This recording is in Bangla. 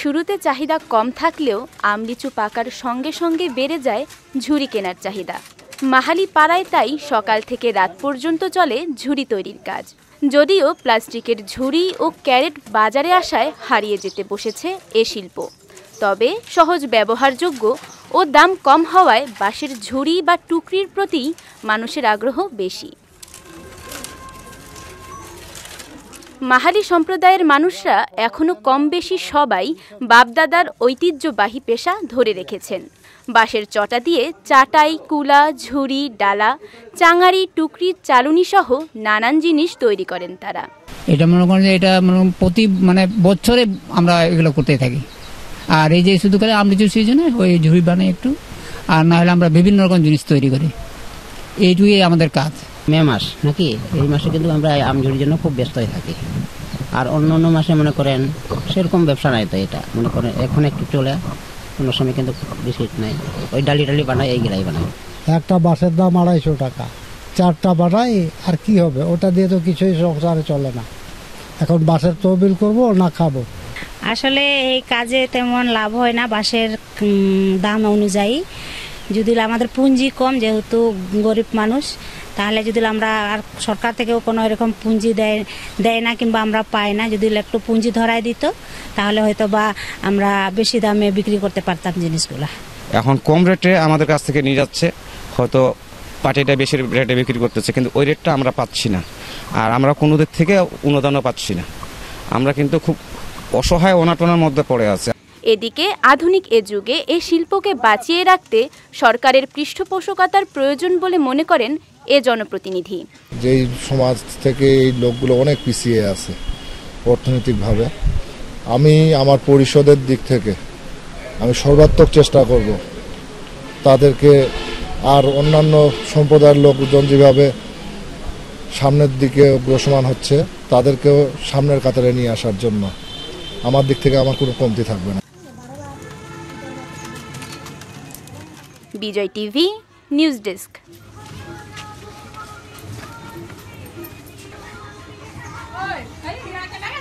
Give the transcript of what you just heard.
শুরুতে চাহিদা কম থাকলেও আম লিচু পাকার সঙ্গে সঙ্গে বেড়ে যায় ঝুড়ি কেনার চাহিদা। মাহালি পাড়ায় তাই সকাল থেকে রাত পর্যন্ত চলে ঝুড়ি তৈরির কাজ। যদিও প্লাস্টিকের ঝুড়ি ও ক্যারেট বাজারে আসায় হারিয়ে যেতে বসেছে এ শিল্প, তবে সহজ ব্যবহারযোগ্য ও দাম কম হওয়ায় বাঁশের ঝুড়ি বা টুকরির প্রতি মানুষের আগ্রহ বেশি। মাহালি সম্প্রদায়ের মানুষরা এখনও কম বেশি সবাই বাপদাদার ঐতিহ্যবাহী পেশা ধরে রেখেছেন। বাঁশের চটা দিয়ে চাটাই, কুলা, ঝুড়ি, ডালা, চাঙারি, টুকরি, চালুনি সহ নানান জিনিস তৈরি করেন তারা। এটা মনে করেন যে এটা প্রতি বছরে আমরা এগুলো করতে থাকি। আর এই যে শুধু করে আম লিচুর সিজনে ওই ঝুড়ি বানাই একটু, আর না হলে আমরা বিভিন্ন রকম জিনিস তৈরি করি। এইটুকুই আমাদের কাজ। মে মাস নাকি এই মাসে কিন্তু আমরা আম ঝুড়ির জন্য খুব ব্যস্ত হয়ে থাকি। আর অন্য অন্য মাসে মনে করেন সেরকম ব্যবসা নাই, তো এটা মনে করেন এখন একটু চলে, কোনো সময় কিন্তু বেশি নাই। ওই ডালি বানাই, এইগুলাই বানাই। একটা বাঁশের দাম 250 টাকা, 4টা বানাই, আর কি হবে? ওটা দিয়ে তো কিছুই সংসারে চলে না। এখন বাঁশের তহবিল করব না খাবো। আসলে এই কাজে তেমন লাভ হয় না বাঁশের দাম অনুযায়ী। যদি আমাদের পুঁজি কম, যেহেতু গরিব মানুষ, তাহলে যদি আমরা আর সরকার থেকেও কোনো এরকম পুঁজি দেয় না কিংবা আমরা পাই না, যদি একটু পুঁজি ধরাই দিত তাহলে হয়তো বা আমরা বেশি দামে বিক্রি করতে পারতাম জিনিসগুলো। এখন কম রেটে আমাদের কাছ থেকে নিয়ে যাচ্ছে, হয়তো পাটিটা বেশি রেটে বিক্রি করতেছে, কিন্তু ওই রেটটা আমরা পাচ্ছি না। আর আমরা কোনো দিক থেকে অনুদানও পাচ্ছি না। আমরা কিন্তু খুব অসহায় অনাটনের মধ্যে পড়ে আছে। এদিকে আধুনিক এ যুগে এই শিল্পকে বাঁচিয়ে রাখতে সরকারের পৃষ্ঠপোষকতার প্রয়োজন বলে মনে করেন এ জনপ্রতিনিধি। যেই সমাজ থেকে এই লোকগুলো অনেক পিছিয়ে আছে অর্থনৈতিকভাবে, আমি আমার পরিষদের দিক থেকে আমি সর্বাত্মক চেষ্টা করব তাদেরকে, আর অন্যান্য সম্প্রদায়ের লোকজন যেভাবে সামনের দিকে অগ্রসর হচ্ছে তাদেরকেও সামনের কাতারে নিয়ে আসার জন্য আমার দিক থেকে আমার কোনো কমতি থাকবে না। Vijay TV news desk. Ơi, thấy gì ra cái nát